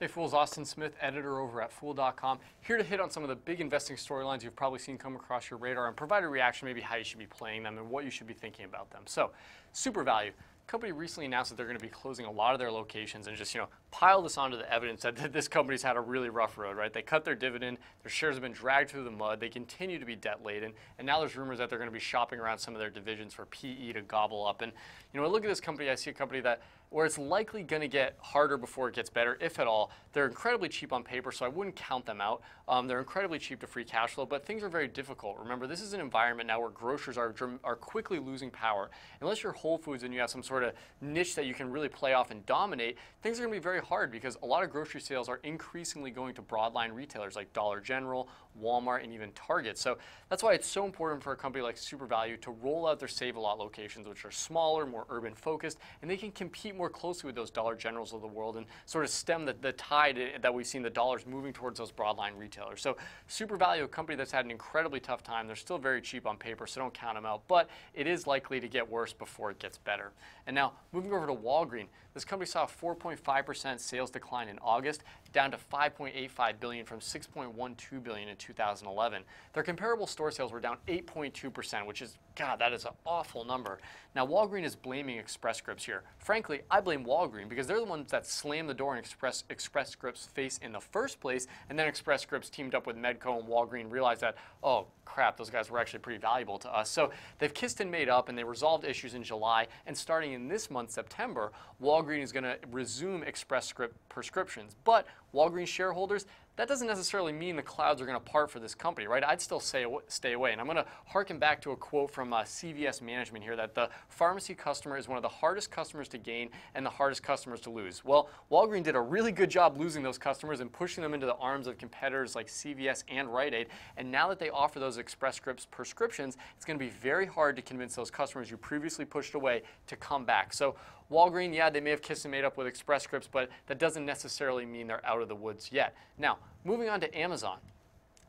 Hey Fools, Austin Smith, editor over at Fool.com, here to hit on some of the big investing storylines you've probably seen come across your radar and provide a reaction maybe how you should be playing them and what you should be thinking about them. So, Supervalu. Company recently announced that they're going to be closing a lot of their locations and just, pile this onto the evidence that this company's had a really rough road, right? They cut their dividend, their shares have been dragged through the mud, they continue to be debt laden, and now there's rumors that they're going to be shopping around some of their divisions for PE to gobble up. And, I look at this company, I see a company where it's likely going to get harder before it gets better, if at all. They're incredibly cheap on paper, so I wouldn't count them out. They're incredibly cheap to free cash flow, but things are very difficult. Remember, this is an environment now where grocers are quickly losing power. Unless you're Whole Foods and you have some sort of niche that you can really play off and dominate, things are going to be very hard because a lot of grocery sales are increasingly going to broadline retailers like Dollar General, Walmart, and even Target. So that's why it's so important for a company like Supervalu to roll out their Save-A-Lot locations, which are smaller, more urban focused, and they can compete more closely with those Dollar Generals of the world and sort of stem the tide that we've seen the dollars moving towards those broadline retailers. So Supervalu, a company that's had an incredibly tough time, they're still very cheap on paper, so don't count them out, but it is likely to get worse before it gets better. And now, moving over to Walgreens, this company saw a 4.5% sales decline in August, down to $5.85 billion from $6.12 billion in 2011. Their comparable store sales were down 8.2%, which is, God, that is an awful number. Now, Walgreens is blaming Express Scripts here. Frankly, I blame Walgreens because they're the ones that slammed the door in Express Scripts' face in the first place, and then Express Scripts teamed up with Medco and Walgreens realized that, oh, crap, those guys were actually pretty valuable to us. So they've kissed and made up, and they resolved issues in July, and starting in this month, September, Walgreens is going to resume Express Script prescriptions. But Walgreens shareholders, that doesn't necessarily mean the clouds are going to part for this company, right? I'd still stay away. And I'm going to harken back to a quote from CVS management here that the pharmacy customer is one of the hardest customers to gain and the hardest customers to lose. Well, Walgreens did a really good job losing those customers and pushing them into the arms of competitors like CVS and Rite Aid. And now that they offer those Express Scripts prescriptions, it's going to be very hard to convince those customers you previously pushed away to come back. So Walgreens, yeah, they may have kissed and made up with Express Scripts, but that doesn't necessarily mean they're out of the woods yet. Now, moving on to Amazon.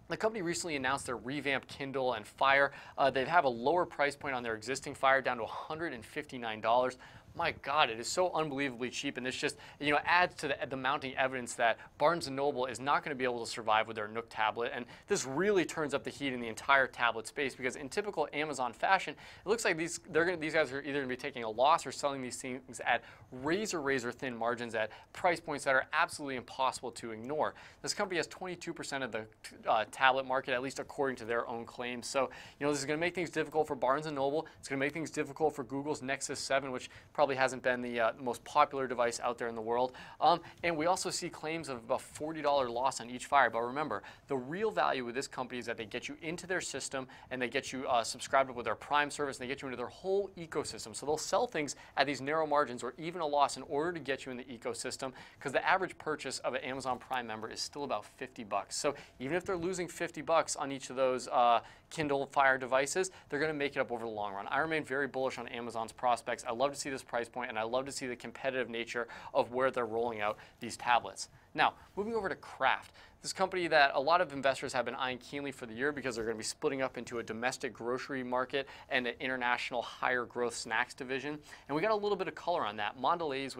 The company recently announced their revamped Kindle and Fire. They have a lower price point on their existing Fire, down to $159. My God, it is so unbelievably cheap, and this just adds to the mounting evidence that Barnes & Noble is not going to be able to survive with their Nook tablet, and this really turns up the heat in the entire tablet space because in typical Amazon fashion, it looks like these guys are either going to be taking a loss or selling these things at razor thin margins at price points that are absolutely impossible to ignore. This company has 22% of the tablet market, at least according to their own claims. So this is going to make things difficult for Barnes & Noble. It's going to make things difficult for Google's Nexus 7, which probably hasn't been the most popular device out there in the world. And we also see claims of about $40 loss on each Fire. But remember, the real value with this company is that they get you into their system and they get you subscribed with their Prime service and they get you into their whole ecosystem. So they'll sell things at these narrow margins or even a loss in order to get you in the ecosystem because the average purchase of an Amazon Prime member is still about $50. So even if they're losing $50 on each of those Kindle Fire devices, they're going to make it up over the long run. I remain very bullish on Amazon's prospects. I love to see this price point, and I love to see the competitive nature of where they're rolling out these tablets. Now, moving over to Kraft. This company that a lot of investors have been eyeing keenly for the year because they're going to be splitting up into a domestic grocery market and an international higher growth snacks division. And we got a little bit of color on that. Mondelez,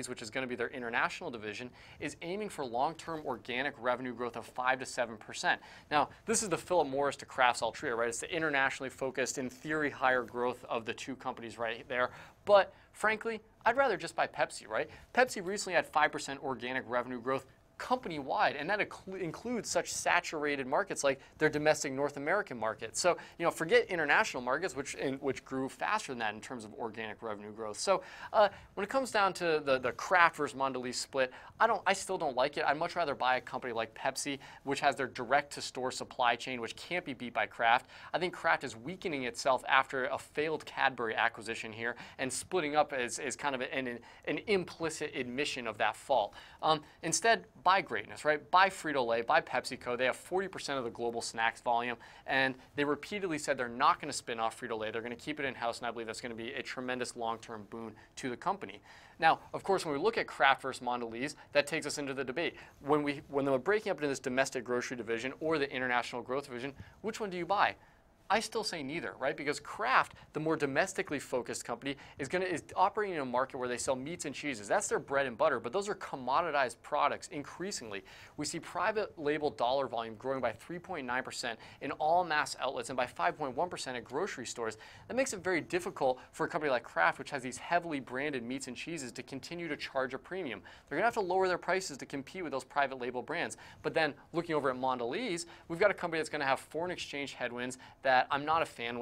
which is going to be their international division, is aiming for long-term organic revenue growth of 5 to 7%. Now, this is the Philip Morris to Kraft's Altria, right? It's the internationally focused, in theory, higher growth of the two companies right there. But frankly, I'd rather just buy Pepsi, right? Pepsi recently had 5% organic revenue growth company-wide, and that includes such saturated markets like their domestic North American market. So, forget international markets, which grew faster than that in terms of organic revenue growth. So, when it comes down to the Kraft versus Mondelez split, I still don't like it. I'd much rather buy a company like Pepsi, which has their direct-to-store supply chain, which can't be beat by Kraft. I think Kraft is weakening itself after a failed Cadbury acquisition here, and splitting up is kind of an implicit admission of that fault. Instead, buy greatness, right? Buy Frito-Lay, buy PepsiCo. They have 40% of the global snacks volume, and they repeatedly said they're not going to spin off Frito-Lay. They're going to keep it in-house, and I believe that's going to be a tremendous long-term boon to the company. Now, of course, when we look at Kraft versus Mondelez, that takes us into the debate. When they're breaking up into this domestic grocery division or the international growth division, which one do you buy? I still say neither, right? Because Kraft, the more domestically focused company, is operating in a market where they sell meats and cheeses. That's their bread and butter, but those are commoditized products increasingly. We see private label dollar volume growing by 3.9% in all mass outlets and by 5.1% at grocery stores. That makes it very difficult for a company like Kraft, which has these heavily branded meats and cheeses, to continue to charge a premium. They're going to have to lower their prices to compete with those private label brands. But then looking over at Mondelez, we've got a company that's going to have foreign exchange headwinds that I'm not a fan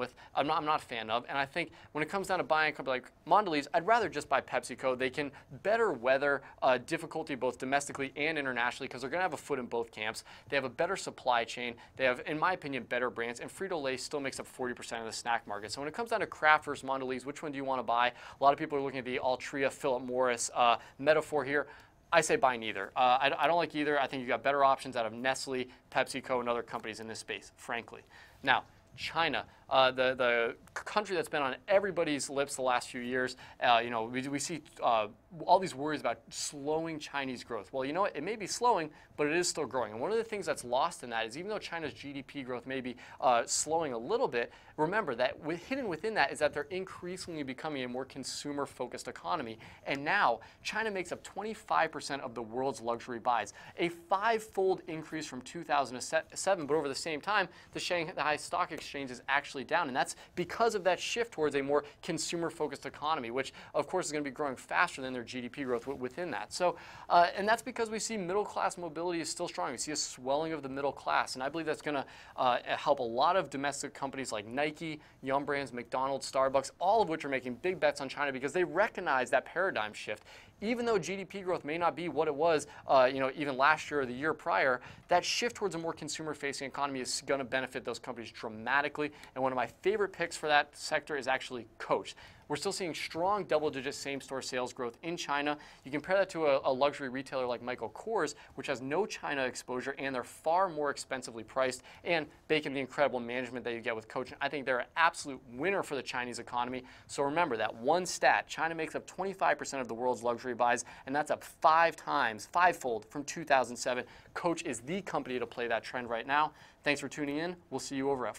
of. And I think when it comes down to buying a company like Mondelez, I'd rather just buy PepsiCo. They can better weather difficulty both domestically and internationally because they're going to have a foot in both camps. They have a better supply chain. They have, in my opinion, better brands. And Frito-Lay still makes up 40% of the snack market. So when it comes down to Kraft versus Mondelez, which one do you want to buy? A lot of people are looking at the Altria, Philip Morris metaphor here. I say buy neither. I don't like either. I think you've got better options out of Nestle, PepsiCo, and other companies in this space, frankly. Now, China, the country that's been on everybody's lips the last few years. We see all these worries about slowing Chinese growth. Well, you know what? It may be slowing, but it is still growing. And one of the things that's lost in that is even though China's GDP growth may be slowing a little bit, remember that hidden within that is that they're increasingly becoming a more consumer-focused economy. And now China makes up 25% of the world's luxury buys, a five-fold increase from 2007. But over the same time, the Shanghai Stock Exchange is actually down, and that's because of that shift towards a more consumer-focused economy, which of course is going to be growing faster than their GDP growth within that. So, and that's because we see middle-class mobility is still strong. We see a swelling of the middle class, and I believe that's going to help a lot of domestic companies like Nike, Yum Brands, McDonald's, Starbucks, all of which are making big bets on China because they recognize that paradigm shift. Even though GDP growth may not be what it was, even last year or the year prior, that shift towards a more consumer-facing economy is going to benefit those companies dramatically. And one of my favorite picks for that sector is actually Coach. We're still seeing strong double-digit same-store sales growth in China. You compare that to a luxury retailer like Michael Kors, which has no China exposure, and they're far more expensively priced, and bake in the incredible management that you get with Coach. I think they're an absolute winner for the Chinese economy. So remember that one stat: China makes up 25% of the world's luxury buys, and that's up fivefold from 2007. Coach is the company to play that trend right now. Thanks for tuning in. We'll see you over at